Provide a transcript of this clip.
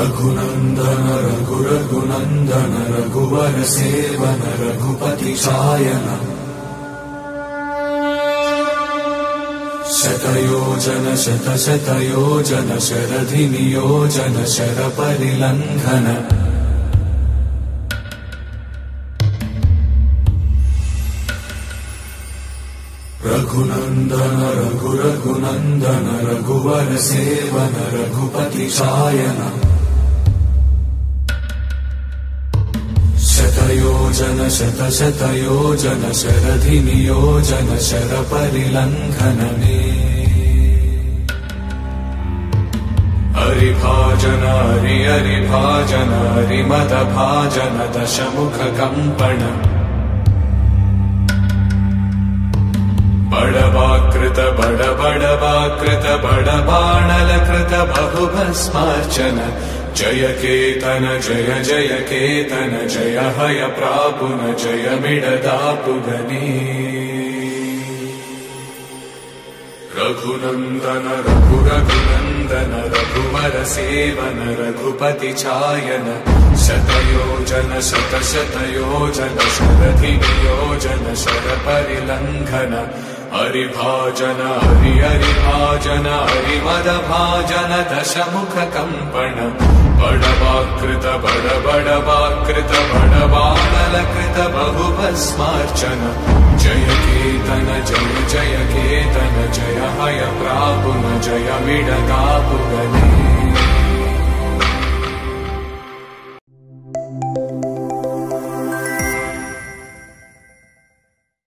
रघुनंदन रघुरघुनंदन रघुवर seven Raghupati Shayan शतयोजन शतशतयोजन शरधि नियोजन शरपरिलंघन रघुनंदन रघुरघुनंदन रघुवर seven Raghupati Shayan शतयोजन शतशतयोजन शरधि नियोजन शरपरिलंघन हरिभाजन हरिभाजन हरिमद भाजन दशमुख कंपन बड़वाकृत बड़वाकृत बड़बाणलकृत बहुभस्मार्चन जय केतन जय जय केतन जय हय प्रापुन जय मिडदापुगनी रघुनंदन रघुरघुनंदन रघुवर सेवन रघुपति चायन शतयोजन शतशतयोजन शरधि नियोजन शरपरिलंघन हरिभाजन हरिभाजन हरिमद भाजन दशमुख कंपन बड़वाकृत बड़वाकृत बड़बाणलकृत बहुभस्मार्चन जय केतन जय जय केतन जय हय प्रापुन जय मिडदापुगनी